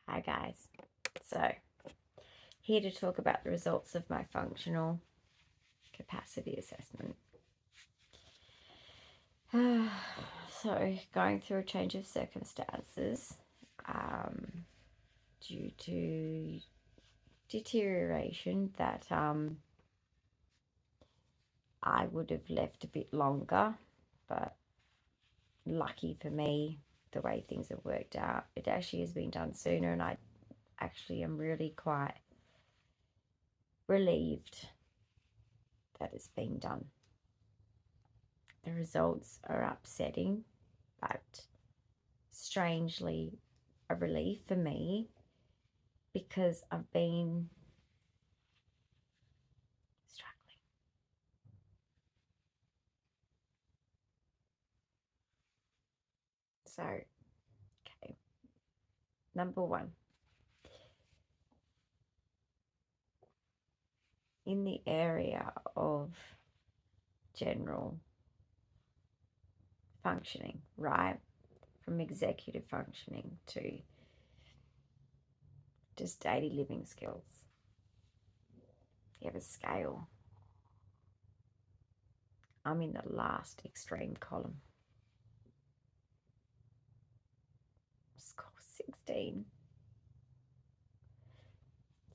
Hi guys, so here to talk about the results of my functional capacity assessment. So going through a change of circumstances due to deterioration that I would have left a bit longer, but lucky for me, the way things have worked out, it actually has been done sooner, and I actually am really quite relieved that it's been done. The results are upsetting, but strangely a relief for me because I've been struggling. So, okay, number one, in the area of general functioning, right? From executive functioning to just daily living skills. You have a scale. I'm in the last extreme column. Score 16.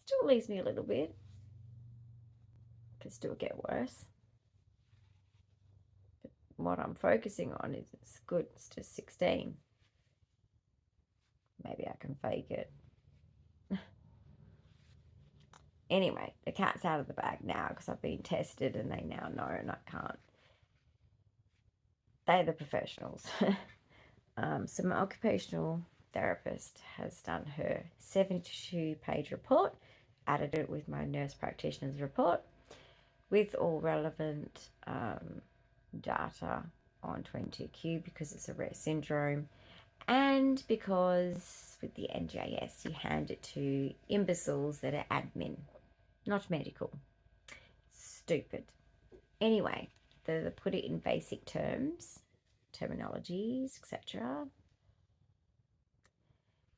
Still leaves me a little bit. Could still get worse. But what I'm focusing on is it's good. It's just 16. Maybe I can fake it. Anyway, the cat's out of the bag now because I've been tested and they now know and I can't. They're the professionals. So my occupational therapist has done her 72-page report, added it with my nurse practitioner's report with all relevant data on 22q because it's a rare syndrome, and because with the NJS you hand it to imbeciles that are admin, not medical. Stupid. Anyway, they put it in basic terms, terminologies, etc.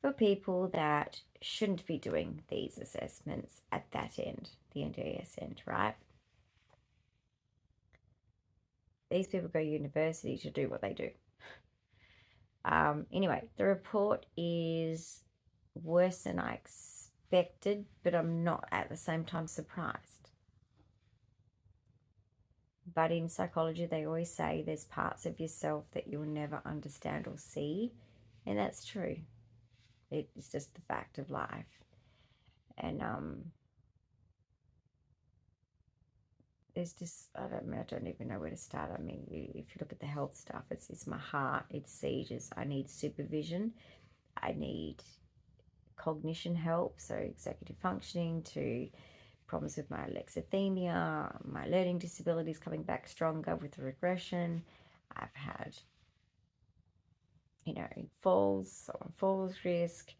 for people that shouldn't be doing these assessments at that end, the NJS end, right? These people go to university to do what they do. Anyway, the report is worse than I expected, but I'm not at the same time surprised. But in psychology, they always say there's parts of yourself that you'll never understand or see, and that's true. It's just the fact of life. And there's just, I don't even know where to start. I mean, if you look at the health stuff, it's my heart, it's seizures. I need supervision. I need cognition help, so executive functioning, to problems with my alexithymia, my learning disabilities coming back stronger with the regression. I've had, falls risk.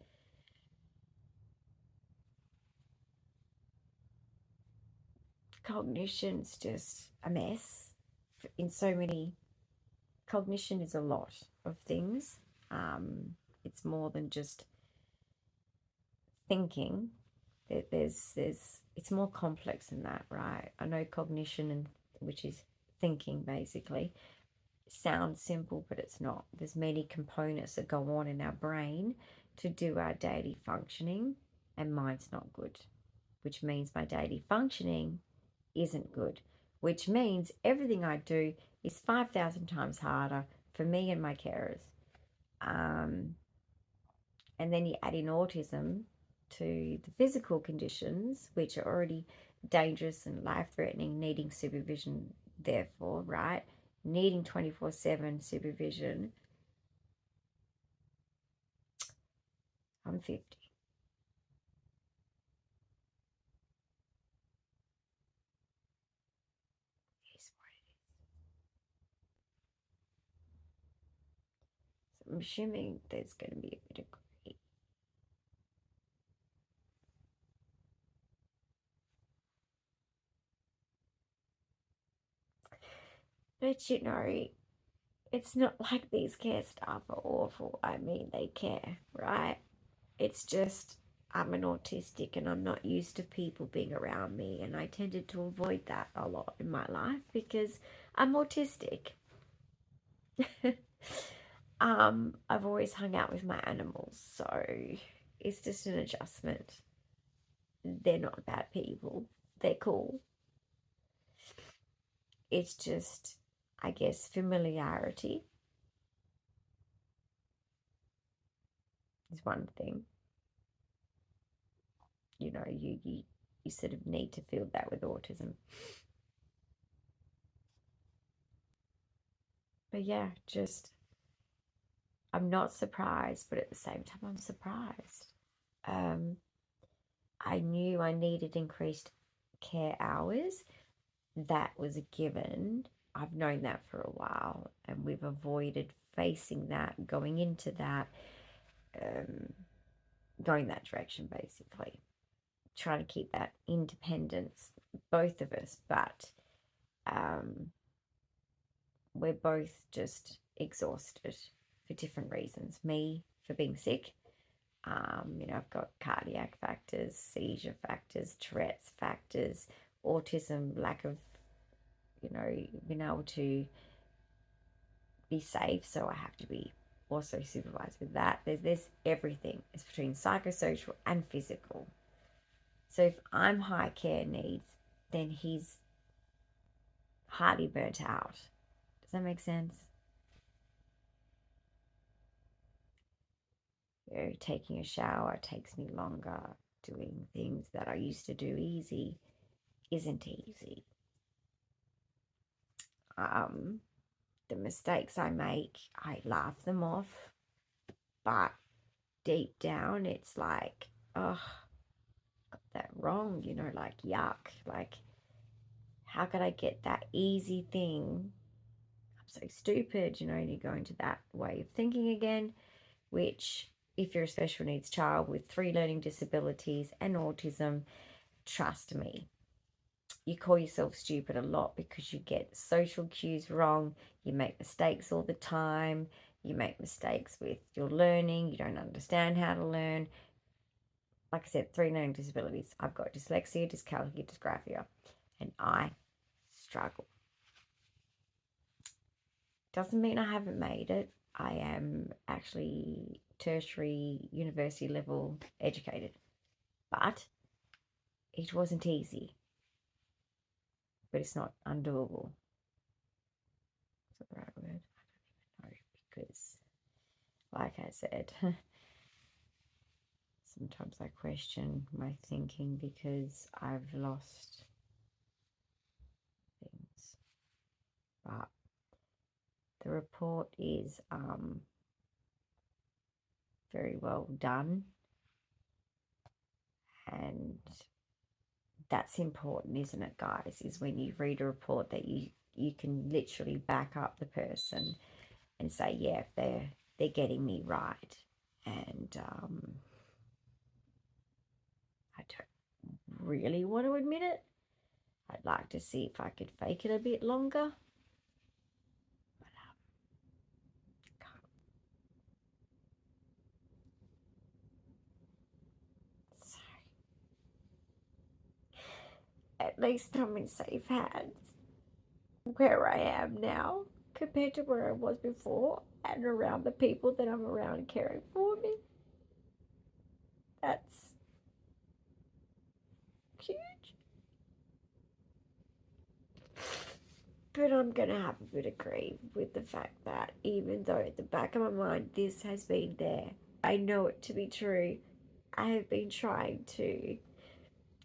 Cognition's just a mess in so many. Cognition is a lot of things. It's more than just thinking. It's more complex than that, right? I know cognition, and which is thinking basically, sounds simple, but it's not. There's many components that go on in our brain to do our daily functioning, and mine's not good, which means my daily functioning isn't good, which means everything I do is 5,000 times harder for me and my carers. And then you add in autism to the physical conditions, which are already dangerous and life-threatening, needing supervision, therefore, right? Needing 24/7 supervision. I'm 50. Here's what it is. So I'm assuming there's going to be a bit of grief. But it's not like these care staff are awful. I mean, they care, right? It's just I'm an autistic and I'm not used to people being around me, and I tended to avoid that a lot in my life because I'm autistic. I've always hung out with my animals, so it's just an adjustment. They're not bad people. They're cool. It's just, I guess, familiarity is one thing. You sort of need to feel that with autism. But yeah, just I'm not surprised, but at the same time I'm surprised. I knew I needed increased care hours. That was a given. I've known that for a while, and we've avoided facing that, going into that, going that direction basically. Trying to keep that independence, both of us, but we're both just exhausted for different reasons. Me for being sick. I've got cardiac factors, seizure factors, Tourette's factors, autism, lack of, being able to be safe. So I have to be also supervised with that. There's everything. It's between psychosocial and physical. So if I'm high care needs, then he's hardly burnt out. Does that make sense? Taking a shower takes me longer. Doing things that I used to do easy isn't easy. The mistakes I make, I laugh them off, but deep down it's like, oh, got that wrong, like yuck. Like, how could I get that easy thing? I'm so stupid, and you go into that way of thinking again, which, if you're a special needs child with 3 learning disabilities and autism, trust me, you call yourself stupid a lot because you get social cues wrong, you make mistakes all the time, you make mistakes with your learning, you don't understand how to learn. Like I said, 3 learning disabilities. I've got dyslexia, dyscalculia, dysgraphia, and I struggle. Doesn't mean I haven't made it. I am actually tertiary university level educated, but it wasn't easy. But it's not undoable. Is that the right word? I don't even know, because, like I said, sometimes I question my thinking because I've lost things. But the report is very well done, and that's important, isn't it, guys? Is when you read a report that you can literally back up the person and say, yeah, they're getting me right. And I don't really want to admit it. I'd like to see if I could fake it a bit longer. But can't. So at least I'm in safe hands where I am now compared to where I was before, and around the people that I'm around caring for me. That's huge. But I'm going to have a bit of grief with the fact that even though at the back of my mind this has been there, I know it to be true. I have been trying to.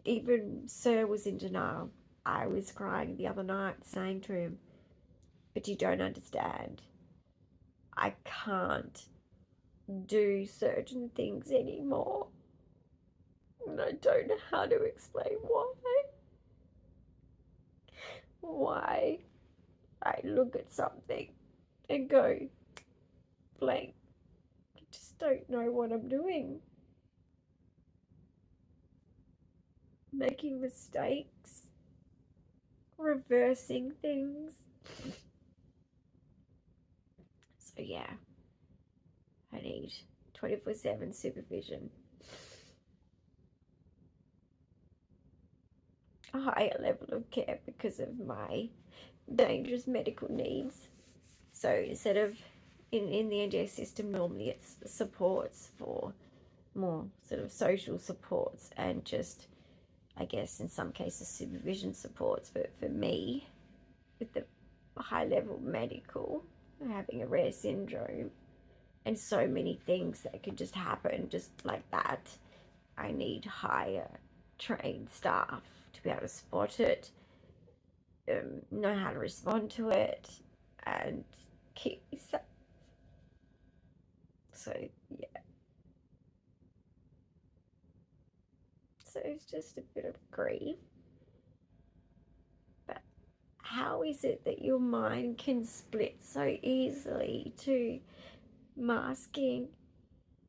Even Sir was in denial. I was crying the other night saying to him, but you don't understand. I can't do certain things anymore. And I don't know how to explain why. Why I look at something and go blank. I just don't know what I'm doing. Making mistakes, reversing things. So yeah, I need 24/7 supervision. a higher level of care because of my dangerous medical needs. So instead of in the NGA system, normally it's supports for more sort of social supports and just, I guess, in some cases, supervision supports. But for me, with the high level medical, having a rare syndrome, and so many things that could just happen just like that, I need higher trained staff to be able to spot it, know how to respond to it, and keep me safe. So, yeah. So it's just a bit of grief. But how is it that your mind can split so easily to masking,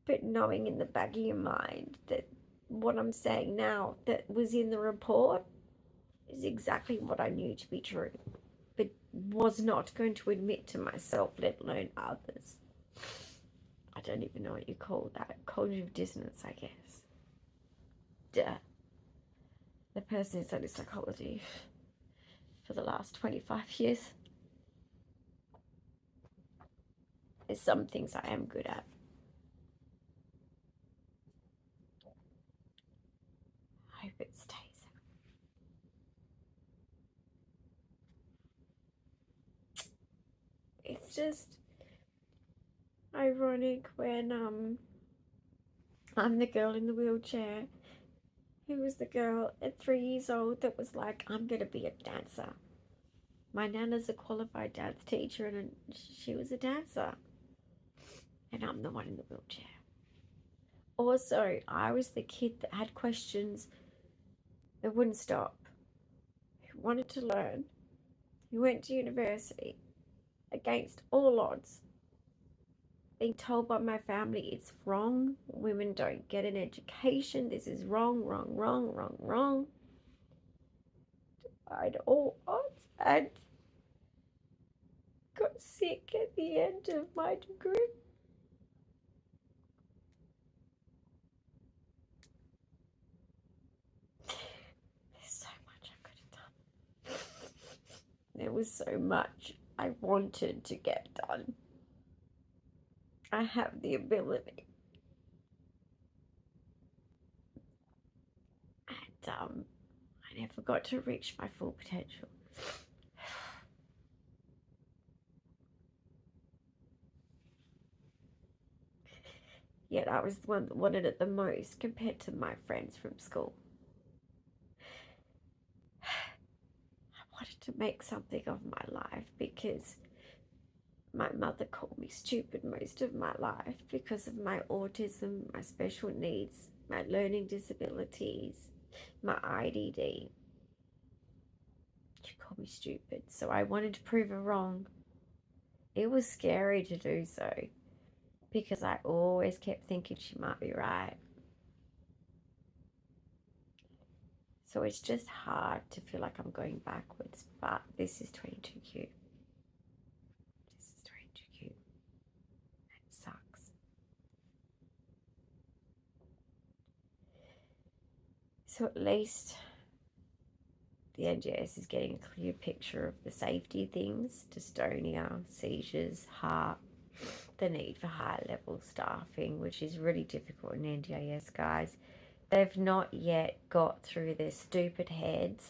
but knowing in the back of your mind that what I'm saying now that was in the report is exactly what I knew to be true, but was not going to admit to myself, let alone others. I don't even know what you call that. Cognitive dissonance, I guess. Duh. The person who studied psychology for the last 25 years. There's some things I am good at. I hope it stays. It's just ironic when I'm the girl in the wheelchair who was the girl at 3 years old that was like, I'm going to be a dancer. My nana's a qualified dance teacher and she was a dancer. And I'm the one in the wheelchair. Also, I was the kid that had questions that wouldn't stop, who wanted to learn, who went to university against all odds, being told by my family it's wrong, women don't get an education, this is wrong, wrong, wrong, wrong, wrong. I'd all odds and got sick at the end of my degree. There's so much I could have done. There was so much I wanted to get done. I have the ability. And I never got to reach my full potential. Yet I was the one that wanted it the most compared to my friends from school. I wanted to make something of my life because my mother called me stupid most of my life because of my autism, my special needs, my learning disabilities, my IDD. She called me stupid, so I wanted to prove her wrong. It was scary to do so because I always kept thinking she might be right. So it's just hard to feel like I'm going backwards, but this is 22Q. This is 22Q. It sucks. So at least the NGS is getting a clear picture of the safety things, dystonia, seizures, heart, the need for high level staffing, which is really difficult in NDIS, guys. They've not yet got through their stupid heads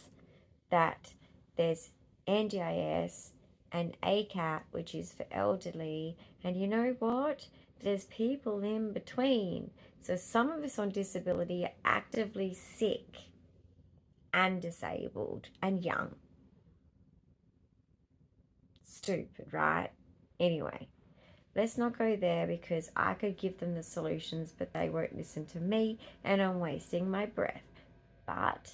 that there's NDIS and ACAT, which is for elderly, and you know what? There's people in between. So some of us on disability are actively sick and disabled and young. Stupid, right? Anyway, let's not go there because I could give them the solutions, but they won't listen to me and I'm wasting my breath. But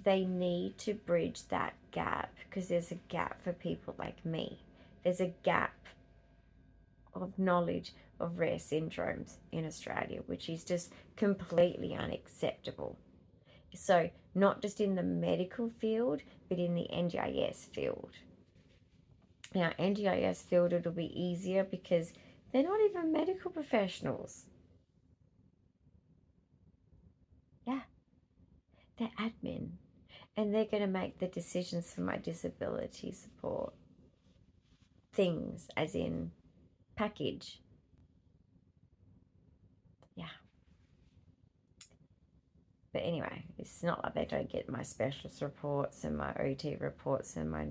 they need to bridge that gap because there's a gap for people like me. There's a gap of knowledge of rare syndromes in Australia, which is just completely unacceptable. So not just in the medical field, but in the NGIS field. Now, NGIS field, it'll be easier because they're not even medical professionals. Yeah, they're admin, and they're going to make the decisions for my disability support things, as in package. Yeah. But anyway, it's not like they don't get my specialist reports and my OT reports and my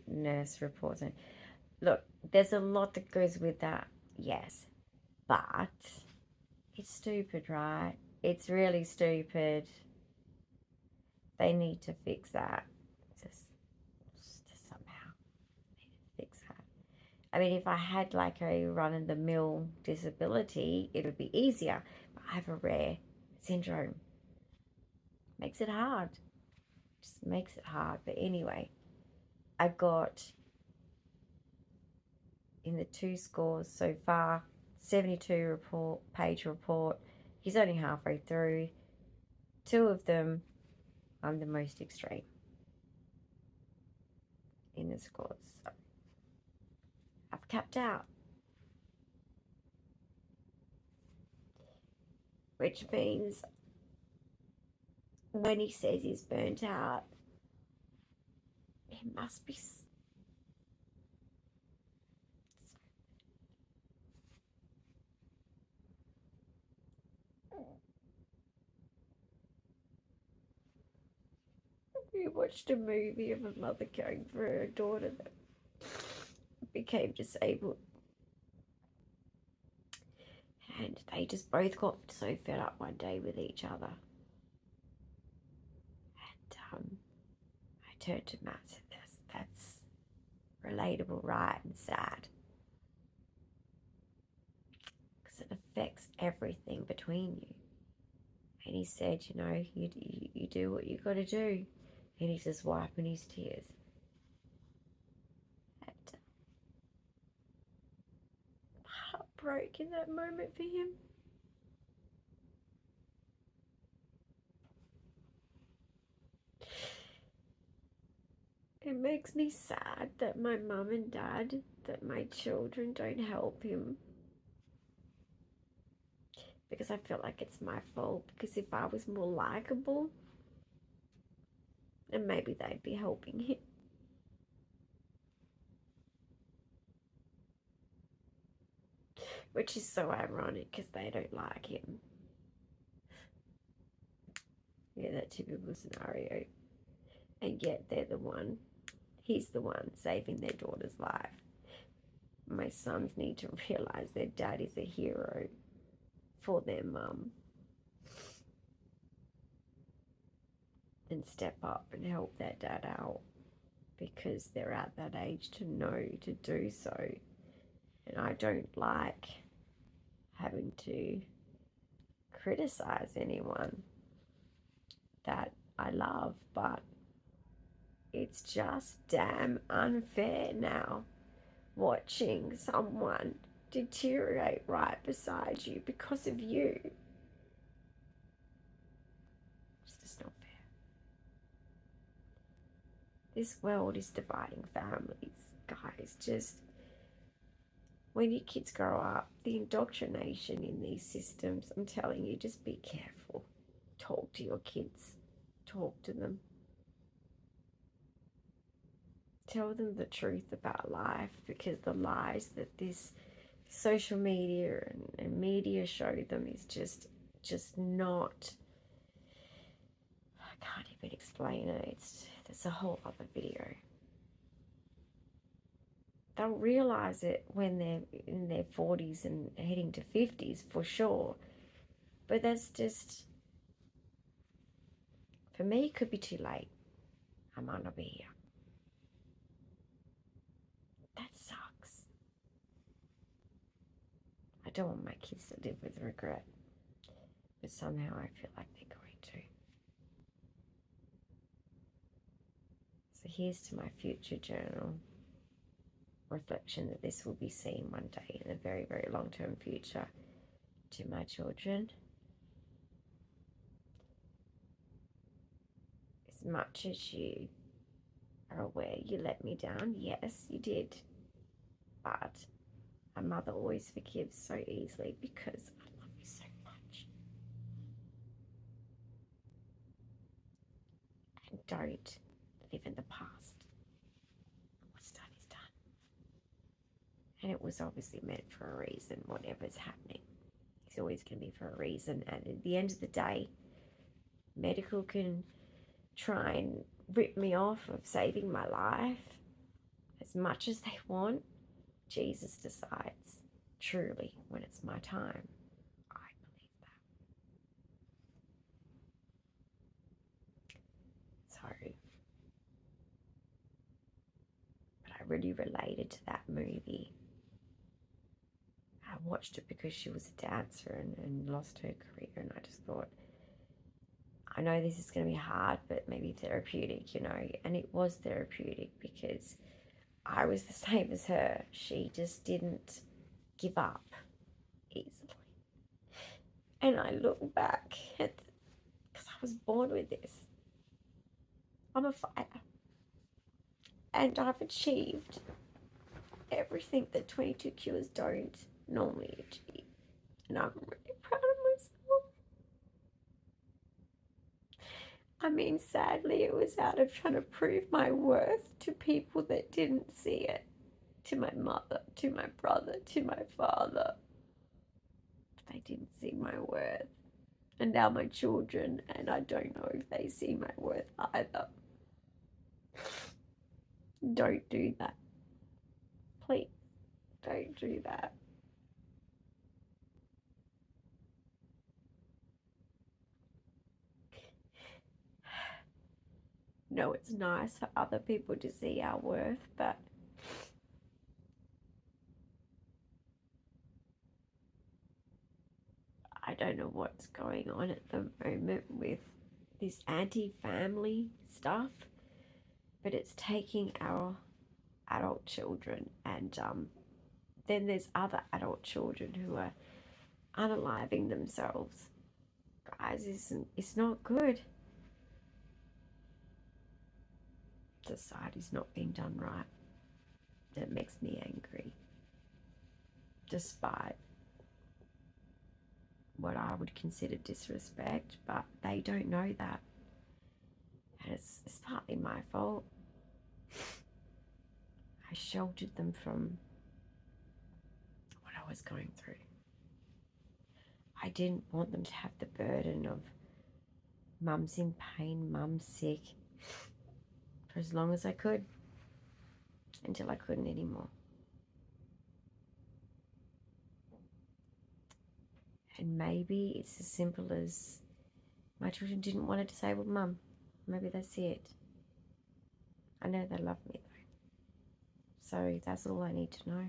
nurse reports. And look, there's a lot that goes with that, yes. But it's stupid, right? It's really stupid. They need to fix that. Just somehow need to fix that. I mean, if I had like a run-of-the-mill disability, it would be easier. But I have a rare syndrome. Makes it hard. Just makes it hard. But anyway, I got in the 2 scores so far, 72 page report. He's only halfway through. 2 of them, I'm the most extreme in the scores. So I've capped out. Which means when he says he's burnt out, he must be We watched a movie of a mother caring for her daughter that became disabled. And they just both got so fed up one day with each other. And I turned to Matt and said, that's relatable, right? And sad. Because it affects everything between you. And he said, you know, you do what you got to do. And he's just wiping his tears. And my heart broke in that moment for him. It makes me sad that my mum and dad, that my children don't help him. Because I feel like it's my fault. Because if I was more likable, then maybe they'd be helping him. Which is so ironic because they don't like him. Yeah, that typical scenario. And yet they're the one, he's the one saving their daughter's life. My sons need to realise their dad is a hero for their mum. And step up and help their dad out. Because they're at that age to know to do so. And I don't like having to criticize anyone that I love, but it's just damn unfair now watching someone deteriorate right beside you because of you. It's just not fair. This world is dividing families, guys. Just when your kids grow up, the indoctrination in these systems, I'm telling you, just be careful. Talk to your kids. Talk to them. Tell them the truth about life, because the lies that this social media and media show them is just not, I can't even explain it. That's a whole other video. They'll realise it when they're in their 40s and heading to 50s for sure. But that's just, for me, it could be too late. I might not be here. That sucks. I don't want my kids to live with regret. But somehow I feel like they're going to. So here's to my future journal reflection that this will be seen one day in the very, very long-term future. To my children, as much as you are aware you let me down, yes, you did. But a mother always forgives so easily because I love you so much. Don't live in the past. What's done is done. And it was obviously meant for a reason. Whatever's happening, it's always going to be for a reason. And at the end of the day, medical can try and rip me off of saving my life as much as they want. Jesus decides truly when it's my time. I believe that. So, but I really related to that movie. I watched it because she was a dancer and lost her career, and I just thought, I know this is going to be hard, but maybe therapeutic, you know. And it was therapeutic because I was the same as her. She just didn't give up easily. And I look back at, because I was born with this. I'm a fighter. And I've achieved everything that 22 cures don't normally achieve. And I'm really proud of myself. I mean, sadly, it was out of trying to prove my worth to people that didn't see it. To my mother, to my brother, to my father. They didn't see my worth. And now my children, and I don't know if they see my worth either. Don't do that. Please, don't do that. No, it's nice for other people to see our worth, but I don't know what's going on at the moment with this anti-family stuff, but it's taking our adult children, and then there's other adult children who are unaliving themselves. Guys, it's not good. Society's not being done right. That makes me angry. Despite what I would consider disrespect, but they don't know that. And it's partly my fault. I sheltered them from what I was going through. I didn't want them to have the burden of mum's in pain, mum's sick, for as long as I could, until I couldn't anymore. And maybe it's as simple as my children didn't want a disabled mum. Maybe that's it. I know they love me though. So that's all I need to know.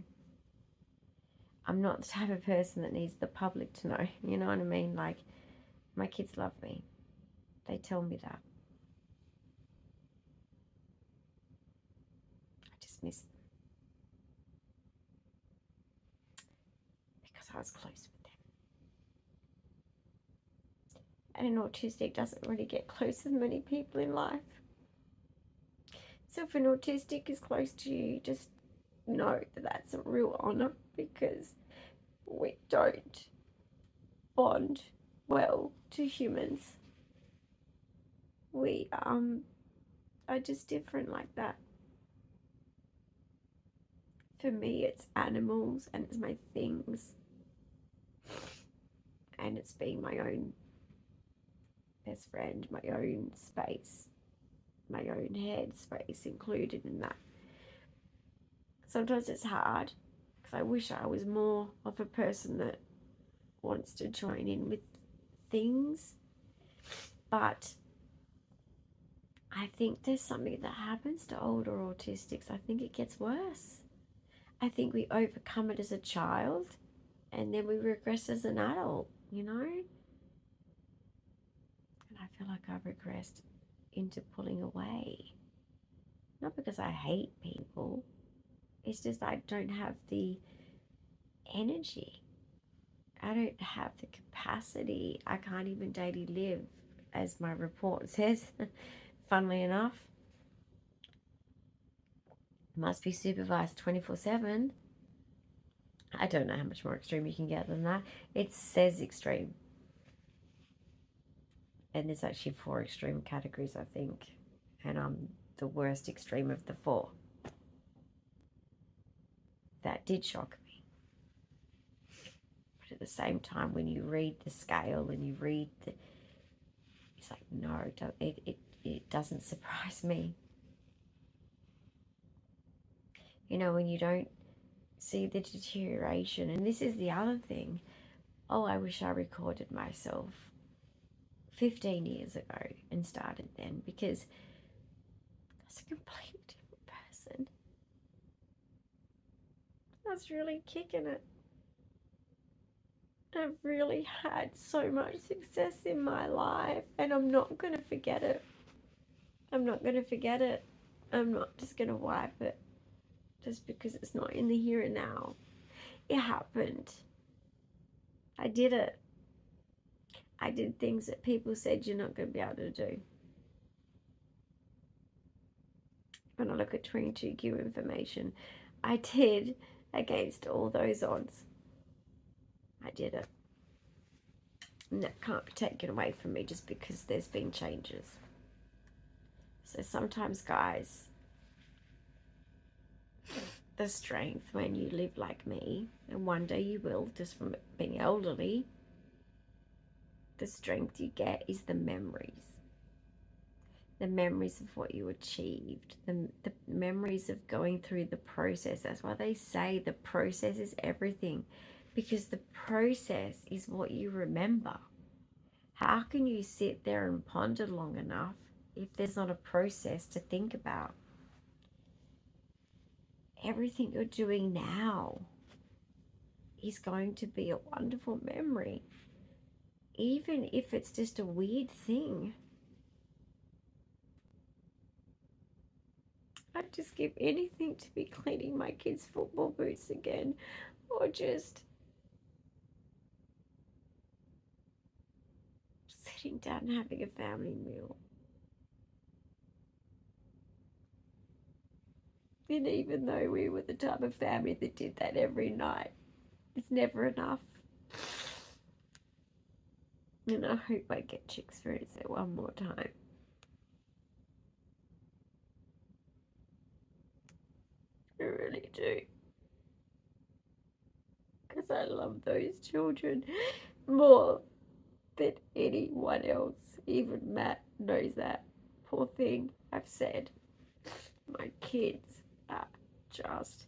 I'm not the type of person that needs the public to know. You know what I mean? Like, my kids love me. They tell me that. I just miss them. Because I was close with them. And an autistic doesn't really get close with many people in life. So if an autistic is close to you, just know that that's a real honour, because we don't bond well to humans. We are just different like that. For me, it's animals and it's my things, and it's being my own best friend, my own space, my own head space included in that. Sometimes it's hard because I wish I was more of a person that wants to join in with things, but I think there's something that happens to older autistics. I think it gets worse. I think we overcome it as a child and then we regress as an adult, you know? And I feel like I've regressed into pulling away. Not because I hate people, it's just I don't have the energy. I don't have the capacity. I can't even daily live, as my report says, funnily enough. Must be supervised 24/7. I don't know how much more extreme you can get than that. It says extreme. And there's actually 4 extreme categories, I think. and I'm the worst extreme of the four. That did shock me. But at the same time, when you read the scale and you read the, it's like, no, it doesn't surprise me. You know, when you don't see the deterioration. And this is the other thing. Oh, I wish I recorded myself 15 years ago and started then, because I was a completely different person. I was really kicking it. I've really had so much success in my life, and I'm not going to forget it. I'm not going to forget it. I'm not just going to wipe it just because it's not in the here and now. It happened. I did it. I did things that people said you're not going to be able to do. When I look at 22Q information, I did against all those odds. I did it. And that can't be taken away from me just because there's been changes. So sometimes, guys, the strength when you live like me, and one day you will, just from being elderly, the strength you get is the memories. The memories of what you achieved, the memories of going through the process. That's why they say the process is everything, because the process is what you remember. How can you sit there and ponder long enough if there's not a process to think about? Everything you're doing now is going to be a wonderful memory, even if it's just a weird thing. I'd just give anything to be cleaning my kids' football boots again, or just sitting down and having a family meal. And even though we were the type of family that did that every night, it's never enough. And I hope I get to experience it one more time. I really do. Because I love those children more than anyone else. Even Matt knows that. Poor thing. I've said my kids are just...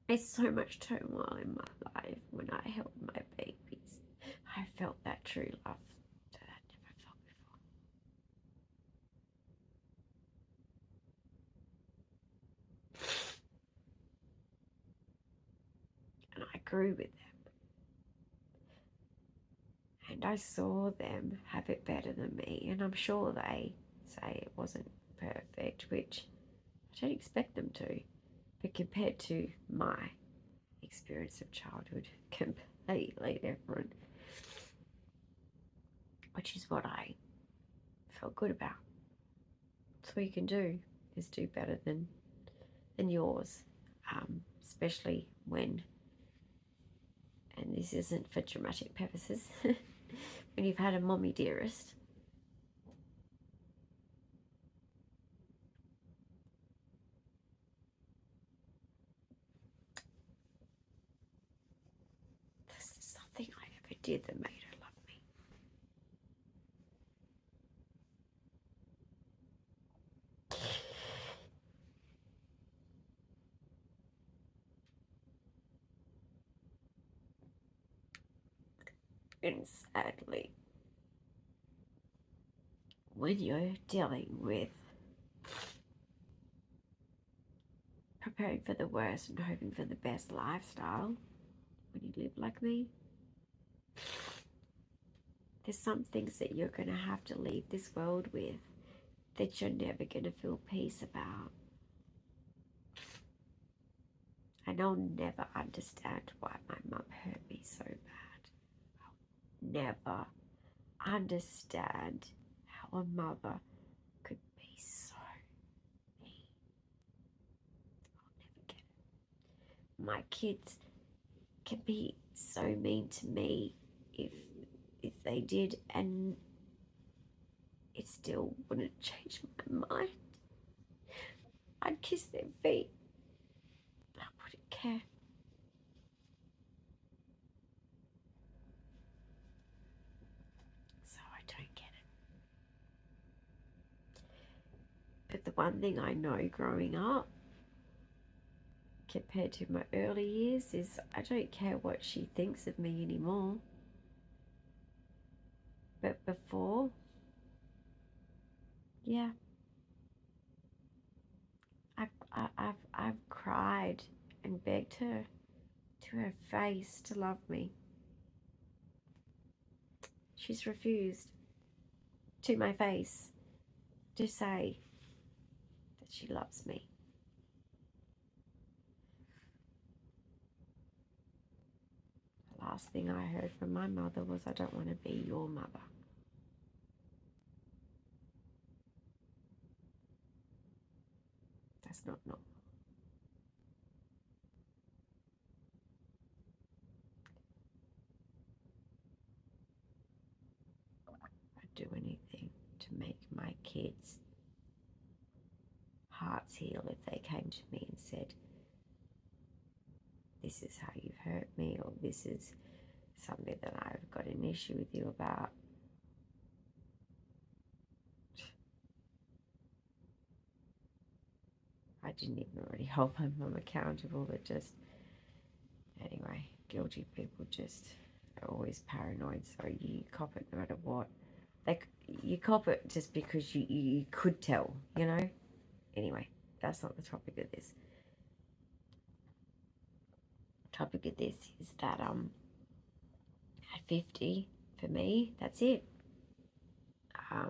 There's so much turmoil in my life. When I held my babies, I felt that true love that I'd never felt before. And I grew with them. And I saw them have it better than me. And I'm sure they say it wasn't perfect, which I don't expect them to. But compared to my experience of childhood, completely different. Which is what I felt good about. That's all you can do, is do better than yours. Especially when, and this isn't for dramatic purposes, when you've had a mommy dearest. This is something I ever did that made her love me. And sadly, when you're dealing with preparing for the worst and hoping for the best lifestyle, when you live like me, there's some things that you're going to have to leave this world with that you're never going to feel peace about. And I'll never understand why my mum hurt me so bad. I'll never understand how a mother could be so mean. I'll never get it. My kids can be so mean to me if they did, and it still wouldn't change my mind. I'd kiss their feet. I wouldn't care. So I don't get it. But the one thing I know growing up, compared to my early years, is I don't care what she thinks of me anymore. But before, yeah, I've cried and begged her to her face to love me. She's refused to my face to say that she loves me. The last thing I heard from my mother was, I don't want to be your mother. That's not normal. I'd do anything to make my kids' hearts heal if they came to me and said, this is how you've hurt me, or this is something that I've got an issue with you about. I didn't even really hold my mum accountable, but just, anyway, guilty people just are always paranoid, so you cop it no matter what. Like, you cop it just because you could tell, you know? Anyway, that's not the topic of this. The topic of this is that at 50, for me, that's it. I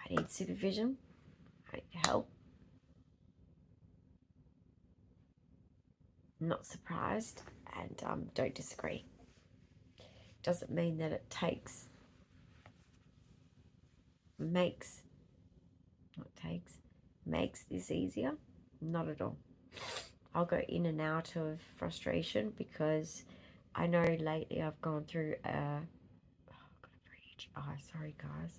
need supervision. I need help. I'm not surprised, and don't disagree. Doesn't mean that it makes this easier. Not at all. I'll go in and out of frustration because I know lately I've gone through sorry guys.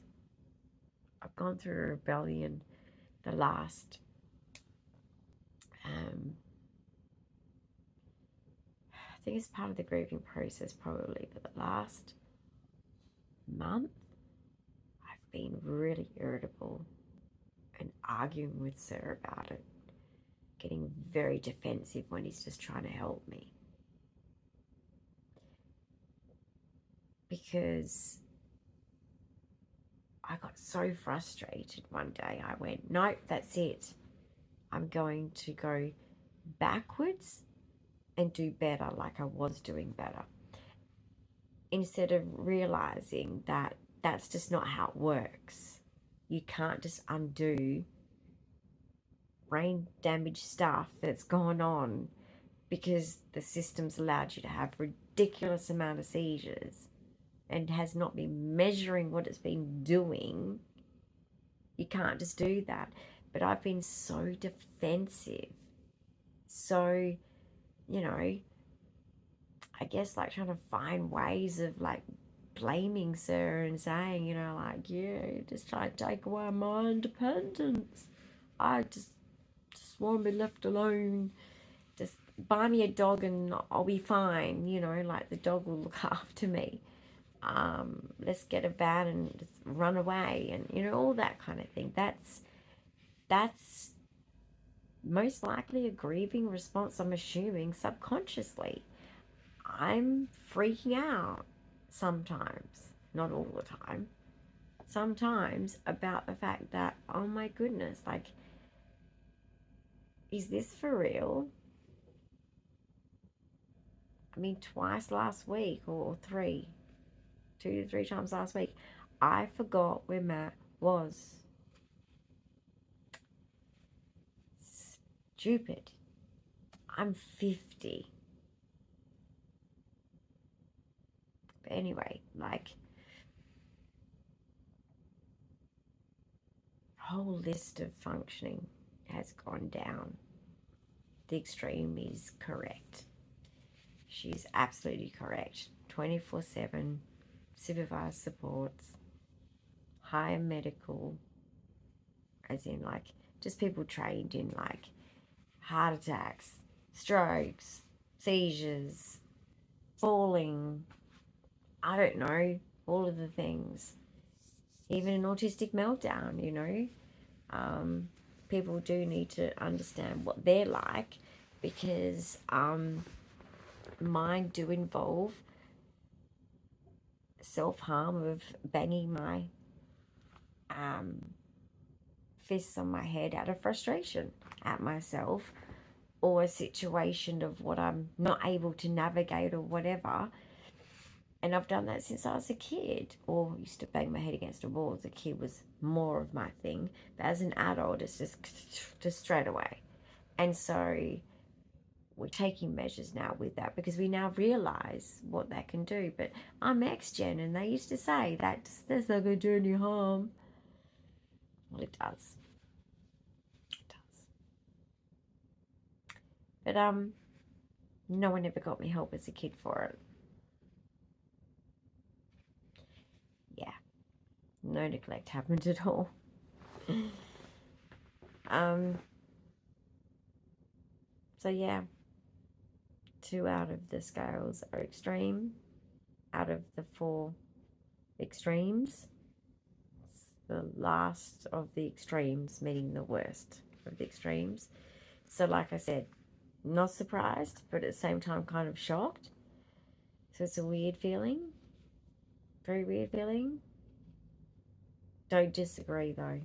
I've gone through a rebellion the last I think it's part of the grieving process probably, but the last month I've been really irritable and arguing with Sir about it, getting very defensive when he's just trying to help me. Because I got so frustrated one day, I went, nope, that's it. I'm going to go backwards and do better like I was doing better. Instead of realizing that that's just not how it works. You can't just undo brain damage stuff that's gone on because the system's allowed you to have ridiculous amount of seizures and has not been measuring what it's been doing. You can't just do that. But I've been so defensive. So, you know, I guess like trying to find ways of like blaming Sarah and saying, you know, like, yeah, you're just trying to take away my independence. I just want to be left alone. Just buy me a dog and I'll be fine. You know, like the dog will look after me. Let's get a van and just run away, and you know, all that kind of thing. That's most likely a grieving response, I'm assuming, subconsciously. I'm freaking out sometimes, not all the time, sometimes, about the fact that, oh my goodness, like, is this for real? I mean, twice last week, or 2 to 3 times last week, I forgot where Matt was. Stupid. I'm 50. But anyway, like, the whole list of functioning has gone down. The extreme is correct. She's absolutely correct. 24/7, supervised supports, higher medical, as in like just people trained in like heart attacks, strokes, seizures, falling, I don't know, all of the things. Even an autistic meltdown, you know. People do need to understand what they're like, because mine do involve self-harm of banging my fists on my head out of frustration at myself, or a situation of what I'm not able to navigate or whatever. And I've done that since I was a kid, or used to bang my head against a wall. As a kid was more of my thing, but as an adult it's just straight away. And so we're taking measures now with that, because we now realize what that can do. But I'm ex-gen, and they used to say that that's not going to do any harm. Well, it does. It does. But no one ever got me help as a kid for it. Yeah, no neglect happened at all. So yeah, 2 out of the scales are extreme. Out of the 4 extremes, it's the last of the extremes, meaning the worst of the extremes. So like I said, not surprised, but at the same time kind of shocked. So it's a weird feeling, very weird feeling. Don't disagree though.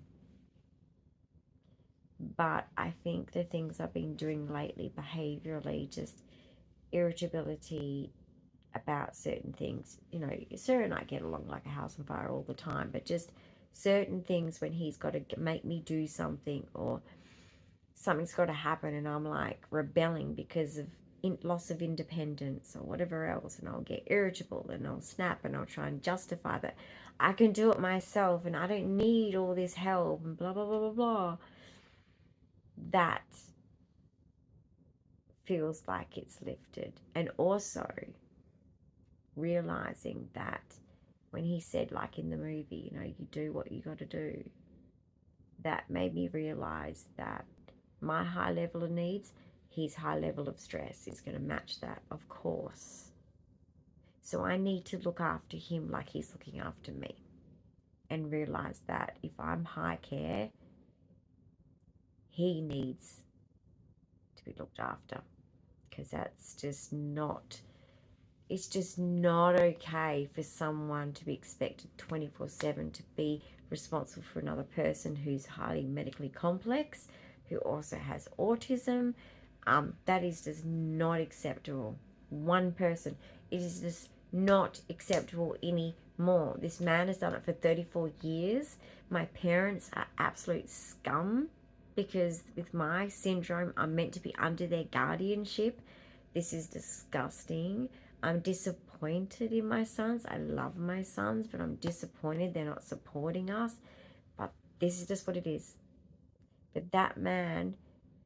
But I think the things I've been doing lately behaviorally, just irritability about certain things. You know, Sir and I get along like a house on fire all the time, but just certain things when he's got to make me do something, or something's got to happen and I'm like rebelling because of loss of independence or whatever else, and I'll get irritable and I'll snap and I'll try and justify that I can do it myself and I don't need all this help and blah blah blah blah blah. That feels like it's lifted. And also realizing that when he said, like in the movie, you know, you do what you got to do, that made me realize that my high level of needs, his high level of stress is going to match that, of course. So I need to look after him like he's looking after me, and realize that if I'm high care, he needs to be looked after, because that's just not, it's just not okay for someone to be expected 24/7 to be responsible for another person who's highly medically complex, who also has autism. That is just not acceptable. One person, it is just not acceptable anymore. This man has done it for 34 years. My parents are absolute scum, because with my syndrome, I'm meant to be under their guardianship. This is disgusting. I'm disappointed in my sons. I love my sons, but I'm disappointed they're not supporting us. But this is just what it is. But that man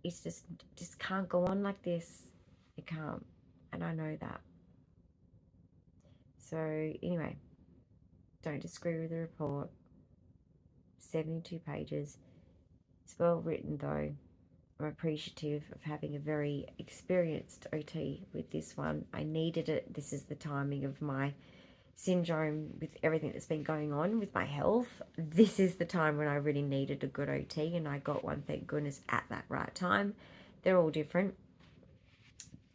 is just can't go on like this. It can't. And I know that. So anyway, don't disagree with the report. 72 pages. It's well written though. I'm appreciative of having a very experienced OT with this one. I needed it. This is the timing of my syndrome, with everything that's been going on with my health. This is the time when I really needed a good OT, and I got one, thank goodness, at that right time. They're all different.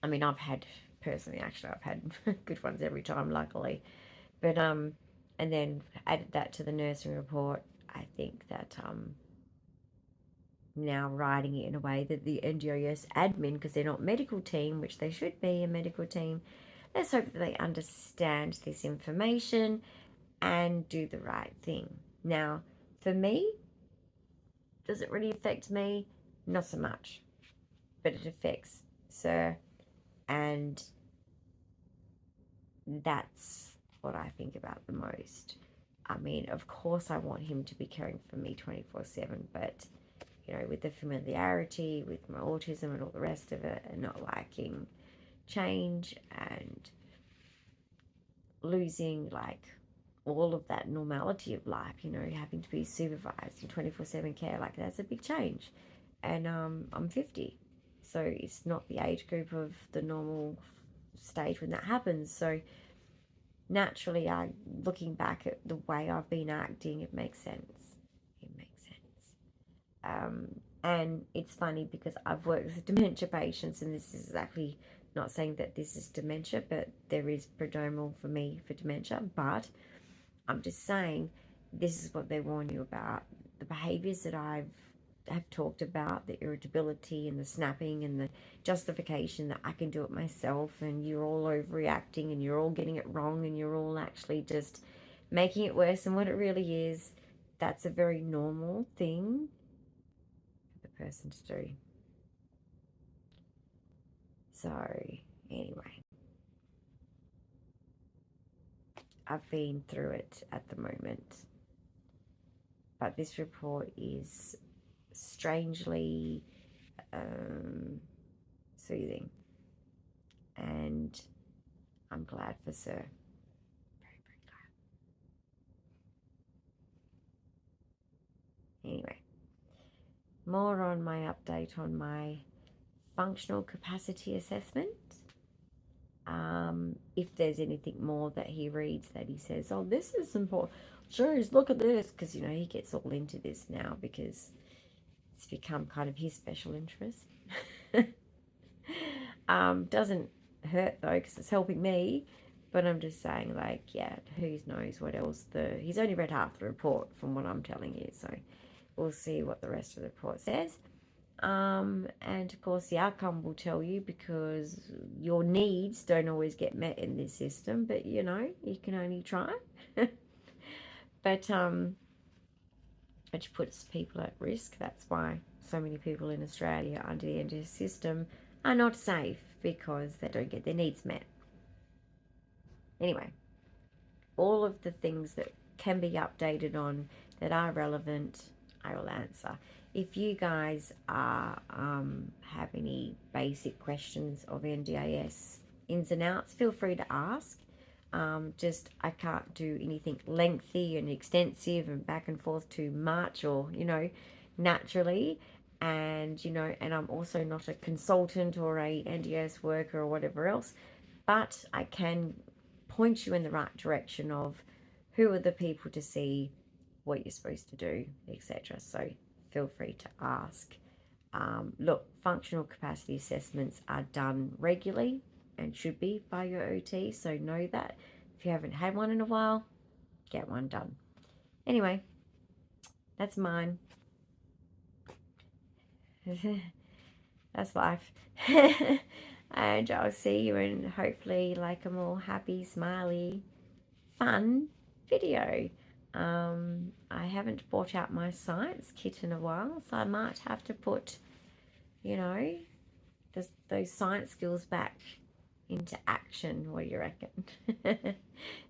I mean, I've had good ones every time, luckily. But and then added that to the nursing report. I think that now writing it in a way that the NGOS admin, because they're not medical team, which they should be a medical team, let's hope that they understand this information and do the right thing. Now, for me, does it really affect me? Not so much. But it affects Sir, and that's what I think about the most. I mean, of course I want him to be caring for me 24/7, but you know, with the familiarity with my autism and all the rest of it, and not liking change and losing like all of that normality of life, you know, having to be supervised in 24/7 care, like that's a big change. And I'm 50, so it's not the age group of the normal stage when that happens. So naturally, looking back at the way I've been acting, it makes sense. It makes sense. And it's funny because I've worked with dementia patients, and this is exactly not saying that this is dementia, but there is prodromal for me for dementia. But I'm just saying this is what they warn you about. The behaviors that have talked about, the irritability and the snapping and the justification that I can do it myself, and you're all overreacting and you're all getting it wrong and you're all actually just making it worse than what it really is. That's a very normal thing for the person to do. So anyway, I've been through it at the moment, but this report is strangely soothing, and I'm glad for Sir. Very, very glad. Anyway, more on my update on my functional capacity assessment. If there's anything more that he reads that he says, oh, this is important, sure, look at this, because, you know, he gets all into this now because it's become kind of his special interest. Doesn't hurt though, because it's helping me, but I'm just saying, like, yeah, who knows what else. He's only read half the report from what I'm telling you, so we'll see what the rest of the report says. And of course the outcome will tell you, because your needs don't always get met in this system, but you know, you can only try. But which puts people at risk. That's why so many people in Australia under the NDIS system are not safe, because they don't get their needs met. Anyway, all of the things that can be updated on that are relevant, I will answer. If you guys are have any basic questions of NDIS ins and outs, feel free to ask. Just I can't do anything lengthy and extensive and back and forth too much, or you know, naturally. And you know, and I'm also not a consultant or a NDIS worker or whatever else, but I can point you in the right direction of who are the people to see, what you're supposed to do, etc. So feel free to ask. Look, functional capacity assessments are done regularly and should be by your OT, so know that. If you haven't had one in a while, get one done. Anyway, that's mine. That's life. And I'll see you in hopefully like a more happy, smiley, fun video. I haven't brought out my science kit in a while, so I might have to put, you know, those science skills back into action. What do you reckon?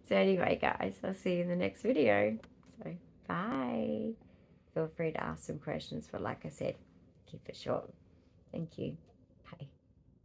So anyway, guys, I'll see you in the next video. So bye. Feel free to ask some questions, but like I said, keep it short. Thank you.